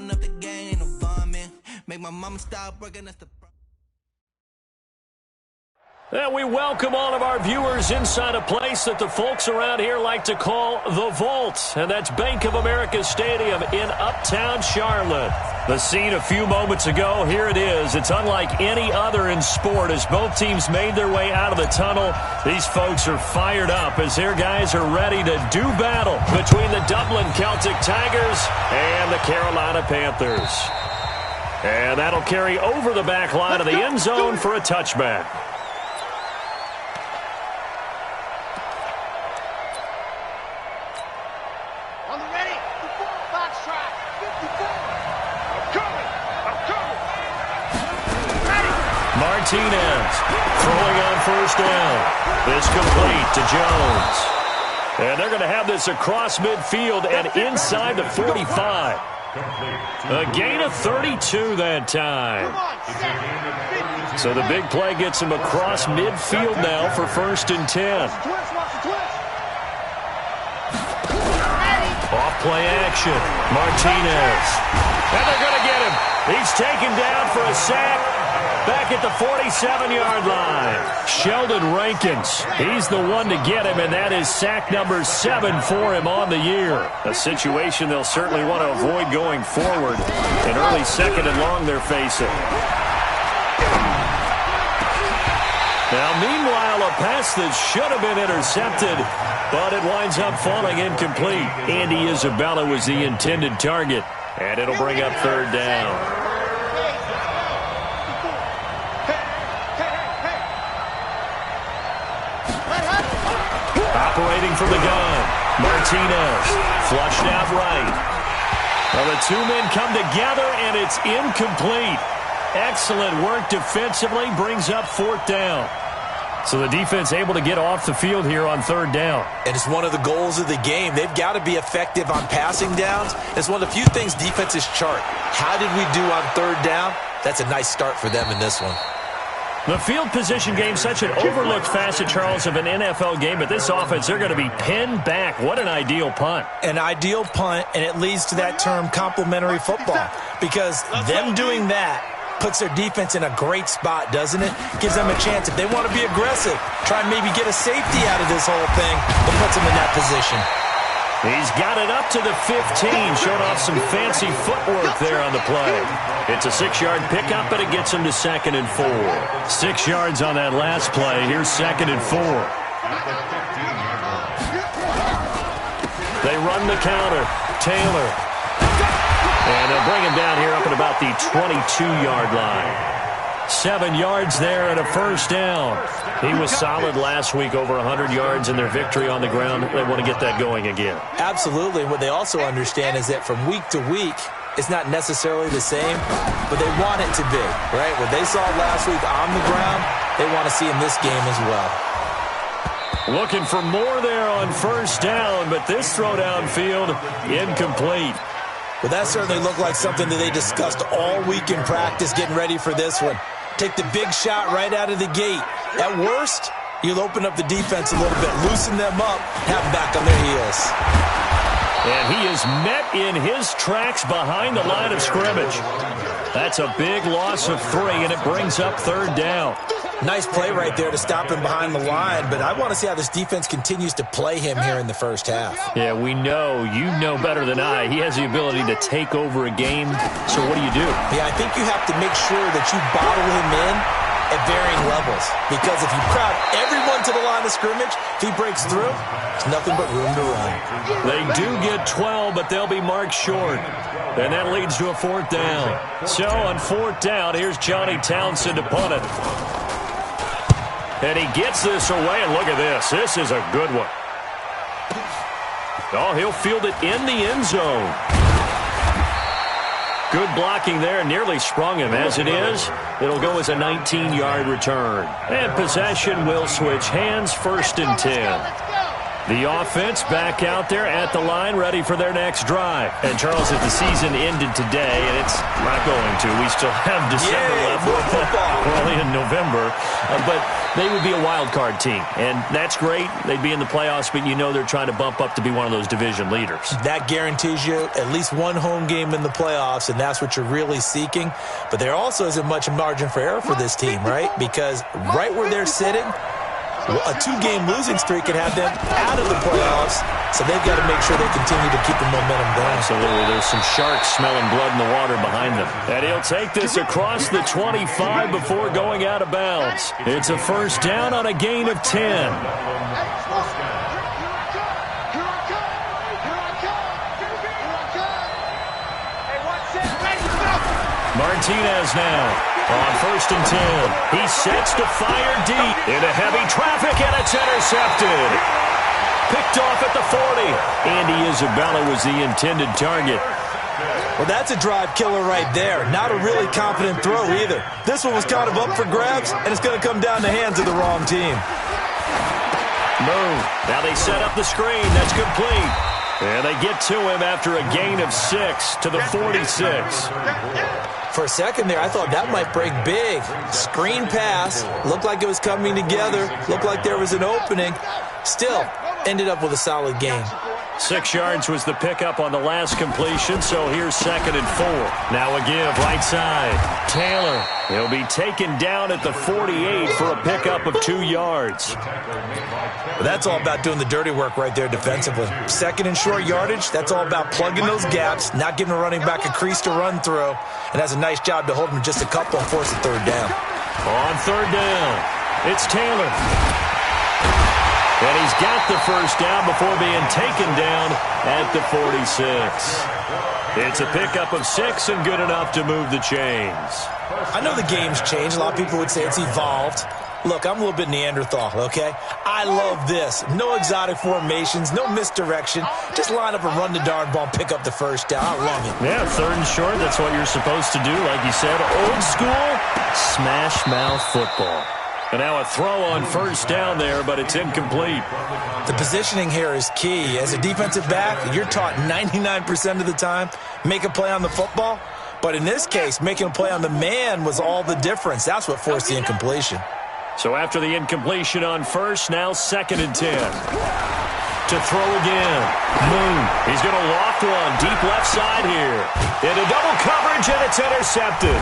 growing up, the gang ain't no fun, man. Make my mama stop working, that's the And we welcome all of our viewers inside a place that the folks around here like to call the Vault. And that's Bank of America Stadium in Uptown Charlotte. The scene a few moments ago, here it is. It's unlike any other in sport as both teams made their way out of the tunnel. These folks are fired up as their guys are ready to do battle between the Dublin Celtic Tigers and the Carolina Panthers. And that'll carry over the back line of the end zone for a touchback. Martinez throwing on first down. This complete to Jones. And they're going to have this across midfield and inside the 45. A gain of 32 that time. So the big play gets him across midfield now for 1st and 10. Off play action. Martinez. And they're going to get him. He's taken down for a sack. Back at the 47-yard line. Sheldon Rankins. He's the one to get him, and that is sack number 7 for him on the year. A situation they'll certainly want to avoid going forward. An early 2nd and long they're facing. Now, meanwhile, a pass that should have been intercepted, but it winds up falling incomplete. Andy Isabella was the intended target, and it'll bring up 3rd down. Operating from the gun, Martinez, flushed out right. Well, the two men come together, and it's incomplete. Excellent work defensively, brings up 4th down. So the defense able to get off the field here on 3rd down. And it's one of the goals of the game. They've got to be effective on passing downs. It's one of the few things defenses chart. How did we do on 3rd down? That's a nice start for them in this one. The field position game, such an overlooked facet, Charles, of an NFL game. But this offense, they're going to be pinned back. What an ideal punt. An ideal punt, and it leads to that term complementary football. Because them doing that puts their defense in a great spot, doesn't it? Gives them a chance. If they want to be aggressive, try and maybe get a safety out of this whole thing, it puts them in that position. He's got it up to the 15, showing off some fancy footwork there on the play. It's a 6-yard pickup, but it gets him to 2nd and 4. 6 yards on that last play. Here's 2nd and 4. They run the counter. Taylor. And they'll bring him down here up at about the 22-yard line. 7 yards there and a 1st down. He was solid last week, over 100 yards in their victory on the ground. They want to get that going again. Absolutely. What they also understand is that from week to week, it's not necessarily the same, but they want it to be, right? What they saw last week on the ground, they want to see in this game as well. Looking for more there on 1st down, but this throw downfield incomplete. Well, that certainly looked like something that they discussed all week in practice getting ready for this one. Take the big shot right out of the gate. At worst, you'll open up the defense a little bit, loosen them up, have them back on their heels. And he is met in his tracks behind the line of scrimmage. That's a big loss of 3, and it brings up 3rd down. Nice play right there to stop him behind the line, but I want to see how this defense continues to play him here in the 1st half. Yeah, we know. You know better than I. He has the ability to take over a game. So what do you do? Yeah, I think you have to make sure that you bottle him in at varying levels, because if you crowd everyone to the line of scrimmage, if he breaks through, there's nothing but room to run. They do get 12, but they'll be marked short. And that leads to a 4th down. So on 4th down, here's Johnny Townsend to punt it. And he gets this away, and look at this. This is a good one. Oh, he'll field it in the end zone. Good blocking there, nearly sprung him. As it is, it'll go as a 19-yard return. And possession will switch hands, 1st and 10. The offense back out there at the line, ready for their next drive. And, Charles, if the season ended today, and it's not going to, we still have December left. We're only in November. But they would be a wild card team. And that's great. They'd be in the playoffs, but you know they're trying to bump up to be one of those division leaders. That guarantees you at least one home game in the playoffs, and that's what you're really seeking. But there also isn't much margin for error for this team, right? Because right where they're sitting, a 2-game losing streak could have them out of the playoffs, so they've got to make sure they continue to keep the momentum going. Absolutely. There's some sharks smelling blood in the water behind them. And he'll take this across the 25 before going out of bounds. It's a first down on a gain of 10. Martinez now. On first and 10, he sets to fire deep into heavy traffic, and it's intercepted. Picked off at the 40. Andy Isabella was the intended target. Well, that's a drive killer right there. Not a really confident throw either. This one was kind of up for grabs, and it's going to come down the hands of the wrong team. Move. Now they set up the screen. That's complete. And they get to him after a gain of 6 to the 46. For a second there, I thought that might break big. Screen pass. Looked like it was coming together. Looked like there was an opening. Still, ended up with a solid gain. 6 yards was the pickup on the last completion, so here's 2nd and 4. Now a give, right side. Taylor. He'll be taken down at the 48 for a pickup of 2 yards. Well, that's all about doing the dirty work right there defensively. 2nd and short yardage, that's all about plugging those gaps, not giving a running back a crease to run through, and has a nice job to hold him just a couple and force a 3rd down. On 3rd down, it's Taylor. And he's got the first down before being taken down at the 46. It's a pickup of 6 and good enough to move the chains. I know the game's changed. A lot of people would say it's evolved. Look, I'm a little bit Neanderthal, okay? I love this. No exotic formations, no misdirection. Just line up and run the darn ball and pick up the first down. I love it. Yeah, 3rd and short, that's what you're supposed to do. Like you said, old school, smash mouth football. And now a throw on first down there, but it's incomplete. The positioning here is key. As a defensive back, you're taught 99% of the time, make a play on the football. But in this case, making a play on the man was all the difference. That's what forced the incompletion. So after the incompletion on first, now 2nd and 10. To throw again. Moon. He's going to loft one deep left side here. Into double coverage, and it's intercepted.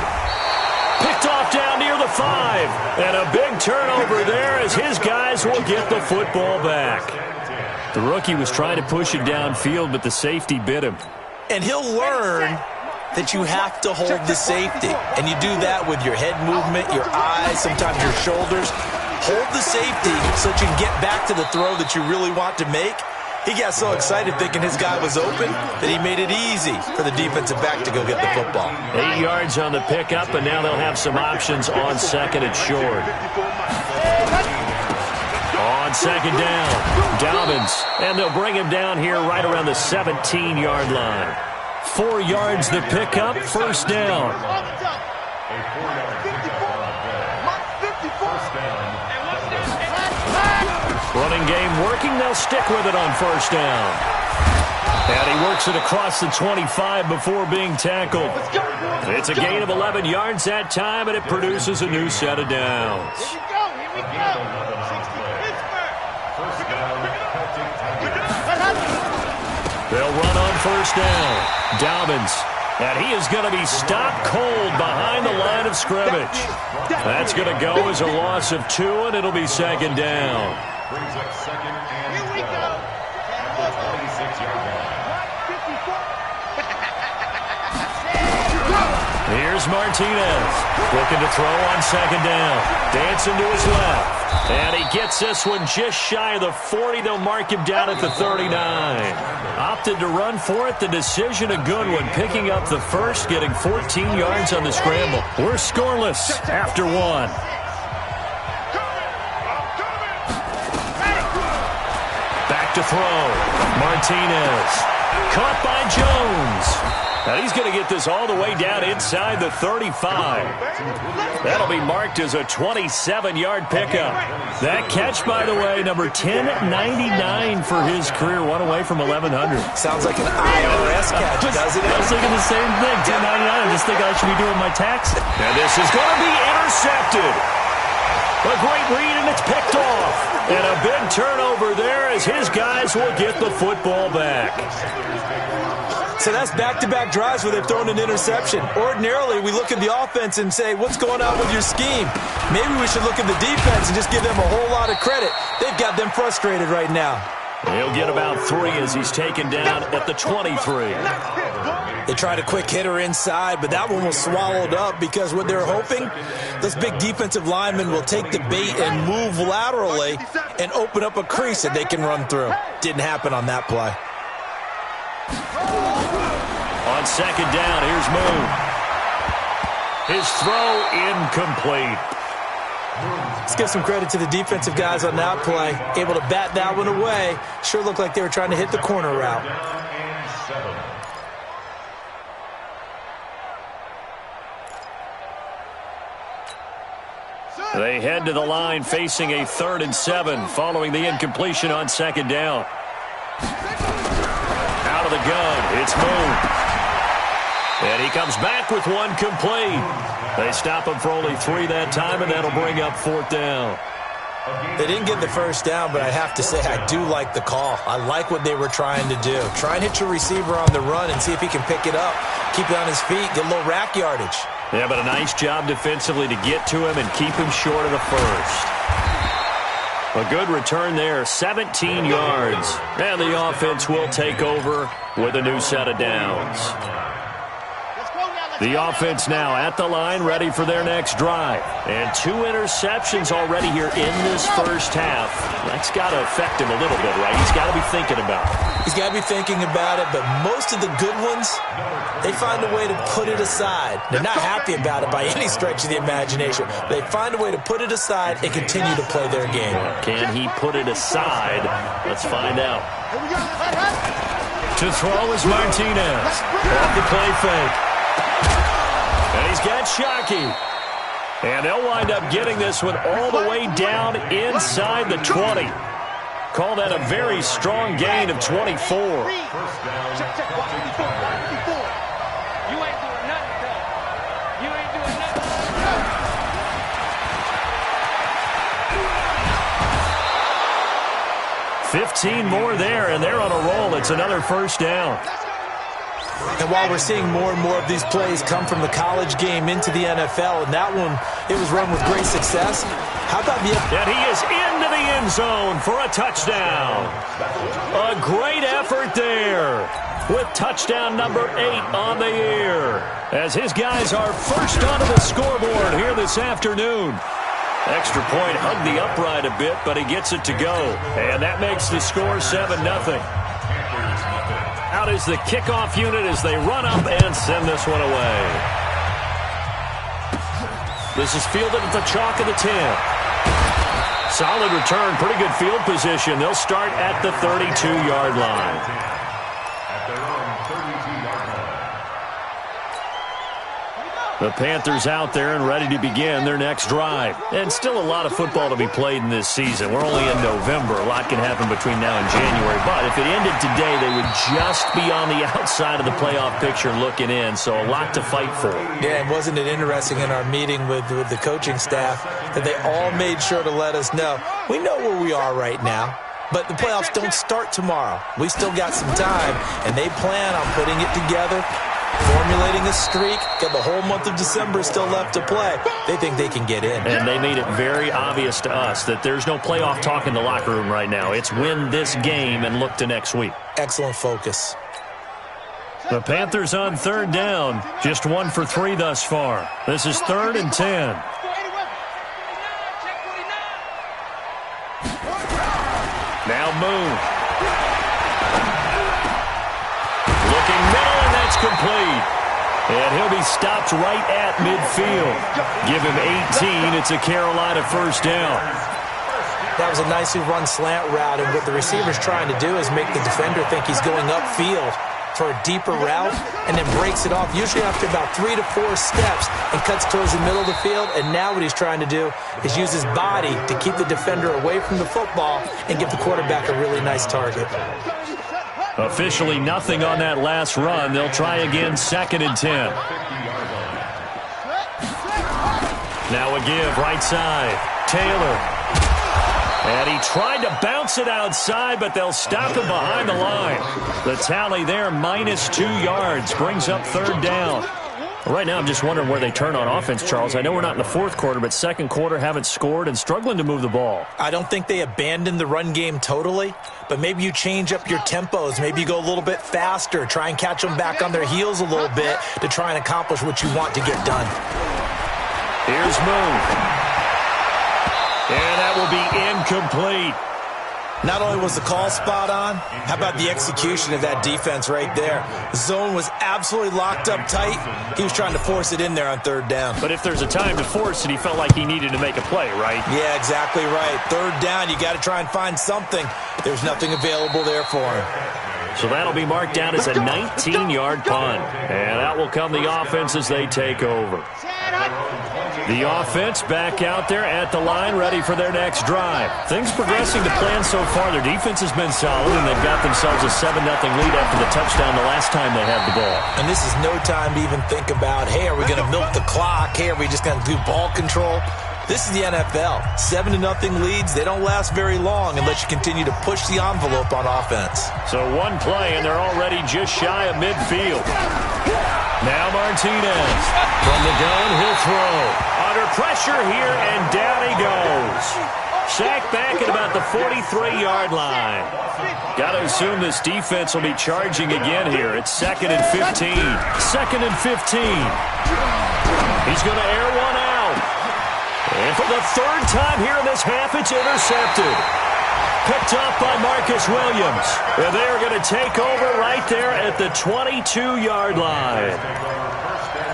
Picked off down near the 5. And a big turnover there as his guys will get the football back. The rookie was trying to push it downfield, but the safety bit him. And he'll learn that you have to hold the safety. And you do that with your head movement, your eyes, sometimes your shoulders. Hold the safety so that you can get back to the throw that you really want to make. He got so excited thinking his guy was open that he made it easy for the defensive back to go get the football. 8 yards on the pickup, and now they'll have some options on 2nd and short. On 2nd down, Dobbins, and they'll bring him down here right around the 17-yard line. 4 yards the pickup, first down. Running game working, they'll stick with it on first down. And he works it across the 25 before being tackled. It's a gain of 11 yards that time, and it produces a new set of downs. They'll run on first down. Dobbins. And he is going to be stopped cold behind the line of scrimmage. That's going to go as a loss of 2, and it'll be 2nd down. Brings up 2nd and 4 at the 26-yard line. Here's Martinez. Looking to throw on 2nd down. Dancing to his left. And he gets this one just shy of the 40. They'll mark him down at the 39. Opted to run for it. The decision a good one. Picking up the first, getting 14 yards on the scramble. We're scoreless after 1. Back to throw. Martinez. Caught by Jones. And he's going to get this all the way down inside the 35. That'll be marked as a 27-yard pickup. That catch, by the way, number 1099 for his career, one away from 1,100. Sounds like an IRS catch, doesn't it? I was thinking the same thing, 1099. I just think I should be doing my taxes. And this is going to be intercepted. A great read, and it's picked off. And a big turnover there as his guys will get the football back. So that's back-to-back drives where they've thrown an interception. Ordinarily, we look at the offense and say, what's going on with your scheme? Maybe we should look at the defense and just give them a whole lot of credit. They've got them frustrated right now. He'll get about 3 as he's taken down at the 23. They tried a quick hitter inside, but that one was swallowed up because what they're hoping, those big defensive linemen will take the bait and move laterally and open up a crease that they can run through. Didn't happen on that play. On second down, here's Moon. His throw incomplete. Let's give some credit to the defensive guys on that play. Able to bat that one away. Sure looked like they were trying to hit the corner route. They head to the line facing a 3rd and 7 following the incompletion on second down. Out of the gun, it's Moon. And he comes back with one complete. They stop him for only 3 that time, and that'll bring up 4th down. They didn't get the first down, but I have to say I do like the call. I like what they were trying to do. Try and hit your receiver on the run and see if he can pick it up. Keep it on his feet, get a little rack yardage. Yeah, but a nice job defensively to get to him and keep him short of the first. A good return there, 17 yards. And the offense will take over with a new set of downs. The offense now at the line, ready for their next drive. And 2 interceptions already here in this first half. That's got to affect him a little bit, right? He's got to be thinking about it. He's got to be thinking about it, but most of the good ones, they find a way to put it aside. They're not happy about it by any stretch of the imagination. They find a way to put it aside and continue to play their game. Can he put it aside? Let's find out. To throw is Martinez. Off the play fake. And he's got Shockey. And they'll wind up getting this one all the way down inside the 20. Call that a very strong gain of 24. 15 more there, and they're on a roll. It's another first down. And while we're seeing more and more of these plays come from the college game into the NFL, and that one, it was run with great success, how about the... And he is into the end zone for a touchdown. A great effort there with touchdown number 8 on the year, as his guys are first onto the scoreboard here this afternoon. Extra point hugged the upright a bit, but he gets it to go. And that makes the score 7-0. Out is the kickoff unit as they run up and send this one away. This is fielded at the chalk of the 10. Solid return, pretty good field position. They'll start at the 32-yard line. The Panthers out there and ready to begin their next drive. And still a lot of football to be played in this season. We're only in November. A lot can happen between now and January. But if it ended today, they would just be on the outside of the playoff picture looking in. So a lot to fight for. Yeah, and wasn't it interesting in our meeting with the coaching staff that they all made sure to let us know, we know where we are right now. But the playoffs don't start tomorrow. We still got some time, and they plan on putting it together, formulating a streak. Got the whole month of December still left to play. They think they can get in. And they made it very obvious to us that there's no playoff talk in the locker room right now. It's win this game and look to next week. Excellent focus. The Panthers on 3rd down. Just 1 for 3 thus far. This is 3rd and 10. Now Moon. Looking middle, and that's complete. And he'll be stopped right at midfield. Give him 18. It's a Carolina first down. That was a nicely run slant route, and what the receiver's trying to do is make the defender think he's going upfield. for a deeper route and then breaks it off, usually after about 3 to 4 steps, and cuts towards the middle of the field. And now what he's trying to do is use his body to keep the defender away from the football and give the quarterback a really nice target. Officially nothing on that last run. They'll try again, 2nd and 10. Now a give, right side. Taylor. And he tried to bounce it outside, but they'll stop him behind the line. The tally there, -2 yards, brings up 3rd down. Right now, I'm just wondering where they turn on offense, Charles. I know we're not in the 4th quarter, but 2nd quarter haven't scored and struggling to move the ball. I don't think they abandoned the run game totally, but maybe you change up your tempos. Maybe you go a little bit faster, try and catch them back on their heels a little bit to try and accomplish what you want to get done. Here's Moon. And that will be incomplete. Not only was the call spot on, how about the execution of that defense right there? The zone was absolutely locked up tight. He was trying to force it in there on 3rd down. But if there's a time to force it, he felt like he needed to make a play, right? Yeah, exactly right. 3rd down, you got to try and find something. There's nothing available there for him. So that'll be marked down as a 19-yard punt. And out will come the offense as they take over. The offense back out there at the line, ready for their next drive. Things progressing to plan so far. Their defense has been solid, and they've got themselves a 7-0 lead after the touchdown the last time they had the ball. And this is no time to even think about, hey, are we going to milk the clock? Hey, are we just going to do ball control? This is the NFL. 7-0 leads, they don't last very long unless you continue to push the envelope on offense. So one play, and they're already just shy of midfield. Now Martinez. From the gun, he'll throw. Under pressure here, and down he goes. Sacked back at about the 43-yard line. Got to assume this defense will be charging again here. It's 2nd and 15. 2nd and 15. He's going to air one out. And for the 3rd time here in this half, it's intercepted. Picked up by Marcus Williams. And they are going to take over right there at the 22-yard line.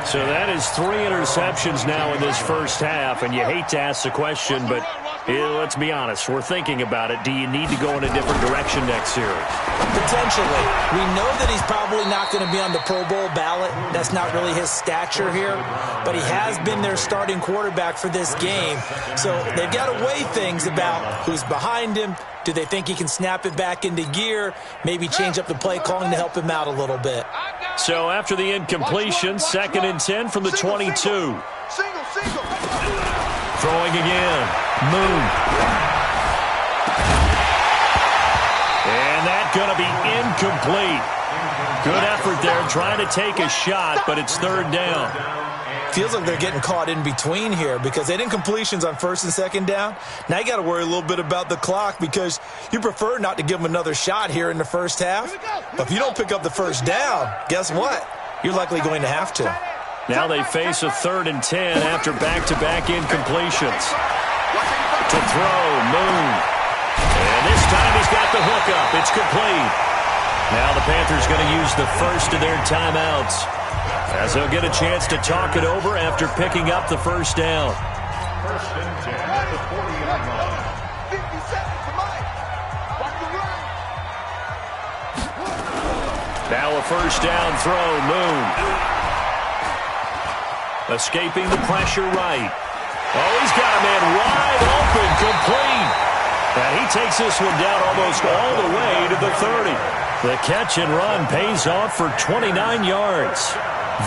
So that is 3 interceptions now in this first half, and you hate to ask the question, but let's be honest, we're thinking about it. Do you need to go in a different direction next series? Potentially. We know that he's probably not going to be on the Pro Bowl ballot. That's not really his stature here, but he has been their starting quarterback for this game. So they've got to weigh things about who's behind him. Do they think he can snap it back into gear? Maybe change up the play calling to help him out a little bit. So after the incompletion, 2nd and 10 from the 22. Throwing again. Moon. And that's going to be incomplete. Good effort there trying to take a shot, but it's 3rd down. Feels like they're getting caught in between here because they didn't completions on 1st and 2nd down. Now you got to worry a little bit about the clock because you prefer not to give them another shot here in the first half. But if you don't pick up the 1st down, guess what? You're likely going to have to. Now they face a 3rd and 10 after back-to-back incompletions. To throw, Moon. And this time he's got the hookup. It's complete. Now the Panthers going to use the first of their timeouts, as they'll get a chance to talk it over after picking up the 1st down. 1st and 10 at the 40-yard line. 57 to Mike. Now a 1st down throw, Moon. Escaping the pressure right. Oh, he's got a man wide open, complete. And he takes this one down almost all the way to the 30. The catch and run pays off for 29 yards.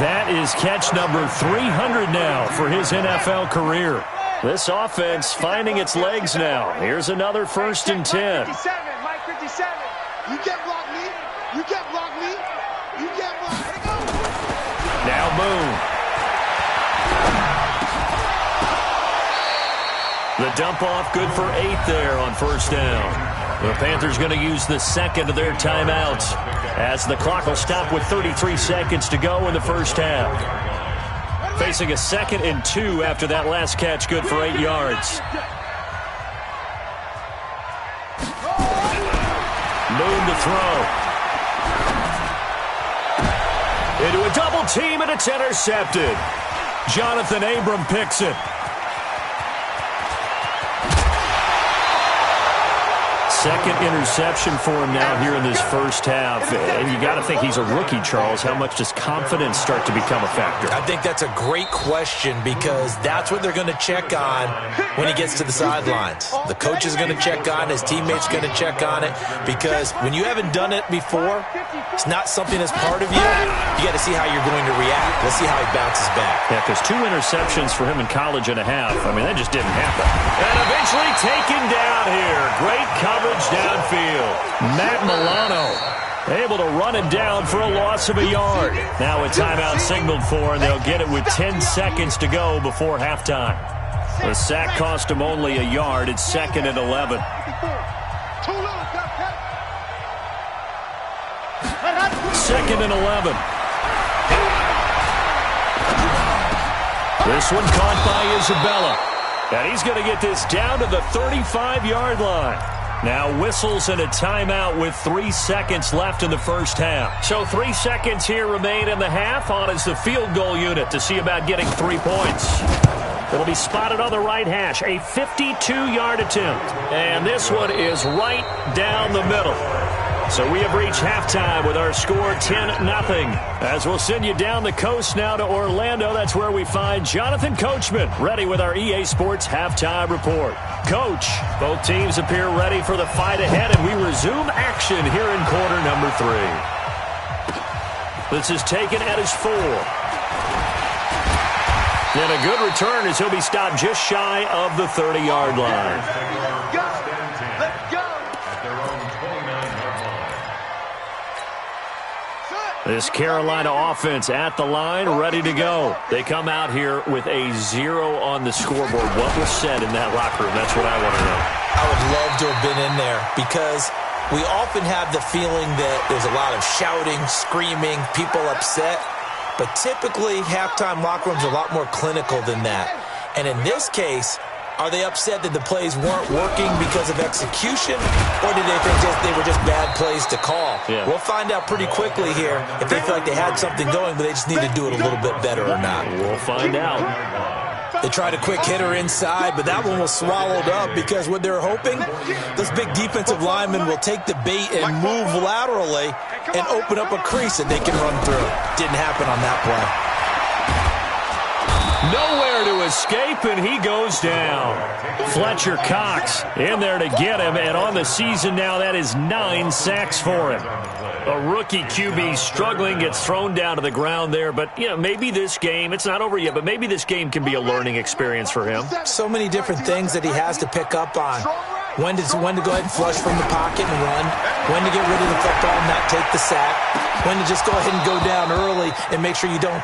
That is catch number 300 now for his NFL career. This offense finding its legs now. Here's another 1st and 10. Mike 57. You can't block me. You can't block me. You can't block me. Now Moon. The dump off good for 8 there on 1st down. The Panthers going to use the 2nd of their timeouts as the clock will stop with 33 seconds to go in the first half. Facing a 2nd and 2 after that last catch, good for 8 yards. Moon to throw. Into a double team, and it's intercepted. Jonathan Abram picks it. second interception for him now here in this first half. And you got to think he's a rookie, Charles. How much does confidence start to become a factor? I think that's a great question because that's what they're going to check on when he gets to the sidelines. The coach is going to check on it. His teammates are going to check on it because when you haven't done it before, it's not something that's part of you. You got to see how you're going to react. Let's see how he bounces back. Yeah, because 2 interceptions for him in college and a half. I mean, that just didn't happen. And eventually taken down here. Great coverage downfield. Matt Milano able to run it down for a loss of a yard. Now a timeout signaled for, and they'll get it with 10 seconds to go before halftime. The sack cost him only a yard. It's 2nd and 11. Second and 11. This one caught by Isabella. And he's going to get this down to the 35-yard line. Now whistles and a timeout with 3 seconds left in the first half. So 3 seconds here remain in the half. On is the field goal unit to see about getting 3 points. It'll be spotted on the right hash. A 52-yard attempt. And this one is right down the middle. So we have reached halftime with our score 10-0. As we'll send you down the coast now to Orlando, that's where we find Jonathan Coachman, ready with our EA Sports halftime report. Coach, both teams appear ready for the fight ahead, and we resume action here in quarter number 3. This is taken at his 4. And a good return as he'll be stopped just shy of the 30-yard line. This Carolina offense at the line, ready to go. They come out here with a 0 on the scoreboard. What was said in that locker room? That's what I want to know. I would love to have been in there because we often have the feeling that there's a lot of shouting, screaming, people upset. But typically, halftime locker rooms are a lot more clinical than that. And in this case, are they upset that the plays weren't working because of execution, or did they think they were just bad plays to call? Yeah. We'll find out pretty quickly here if they feel like they had something going, but they just need to do it a little bit better or not. We'll find out. They tried a quick hitter inside, but that one was swallowed up because what they're hoping, those big defensive linemen will take the bait and move laterally and open up a crease that they can run through. Didn't happen on that play. Nowhere to escape, and he goes down. Fletcher Cox in there to get him, and on the season now, that is 9 sacks for him. A rookie QB struggling, gets thrown down to the ground there, but, you know, maybe this game, it's not over yet, but maybe this game can be a learning experience for him. So many different things that he has to pick up on. When to go ahead and flush from the pocket and run. When to get rid of the football and not take the sack. When to just go ahead and go down early and make sure you don't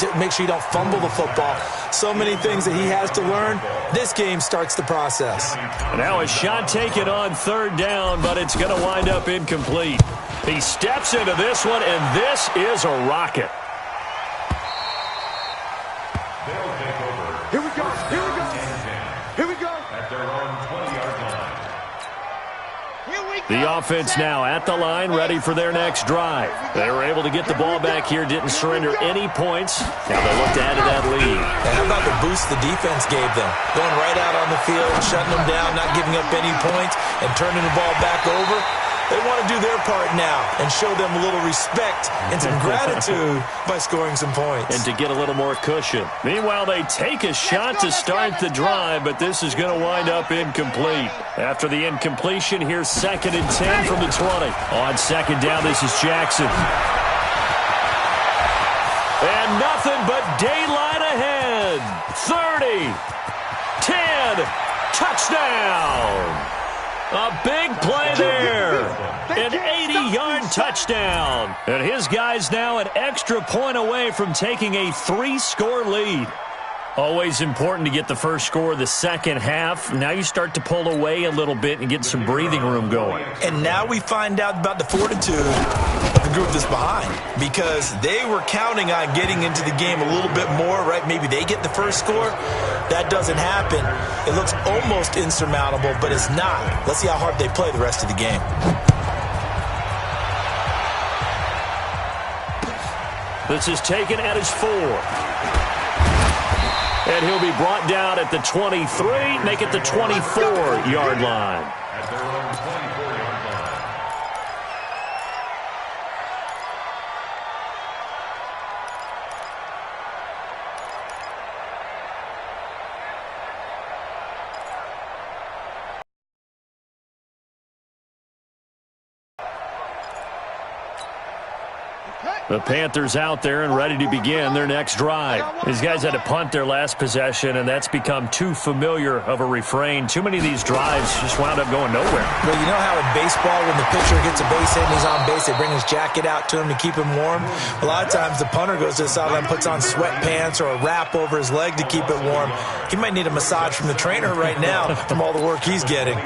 fumble the football. So many things that he has to learn. This game starts the process. Now a shot taken on 3rd down, but it's going to wind up incomplete. He steps into this one, and this is a rocket. They'll take over. Here we go. Here we go. Here we go. At their own 20-yard line. The offense now at the line, ready for their next drive. They were able to get the ball back here, didn't surrender any points. Now they look to add to that lead. And how about the boost the defense gave them? Going right out on the field, shutting them down, not giving up any points, and turning the ball back over. They want to do their part now and show them a little respect and some gratitude by scoring some points. And to get a little more cushion. Meanwhile, they take a shot to start the drive, but this is going to wind up incomplete. After the incompletion, here's 2nd and 10 from the 20. On 2nd down, this is Jackson. And nothing but daylight ahead. 30, 10, touchdown. A big play there. An 80-yard touchdown. And his guys now an extra point away from taking a 3-score lead. Always important to get the first score of the second half. Now you start to pull away a little bit and get some breathing room going. And now we find out about the fortitude of the group that's behind, because they were counting on getting into the game a little bit more, right? Maybe they get the first score. That doesn't happen. It looks almost insurmountable, but it's not. Let's see how hard they play the rest of the game. This is taken at his 4. And he'll be brought down at the 23, make it the 24-yard line. At their own 24-yard line. The Panthers out there and ready to begin their next drive. These guys had to punt their last possession, and that's become too familiar of a refrain. Too many of these drives just wound up going nowhere. Well, you know how in baseball, when the pitcher gets a base hit and he's on base, they bring his jacket out to him to keep him warm? A lot of times the punter goes to the sideline, puts on sweatpants or a wrap over his leg to keep it warm. He might need a massage from the trainer right now from all the work he's getting.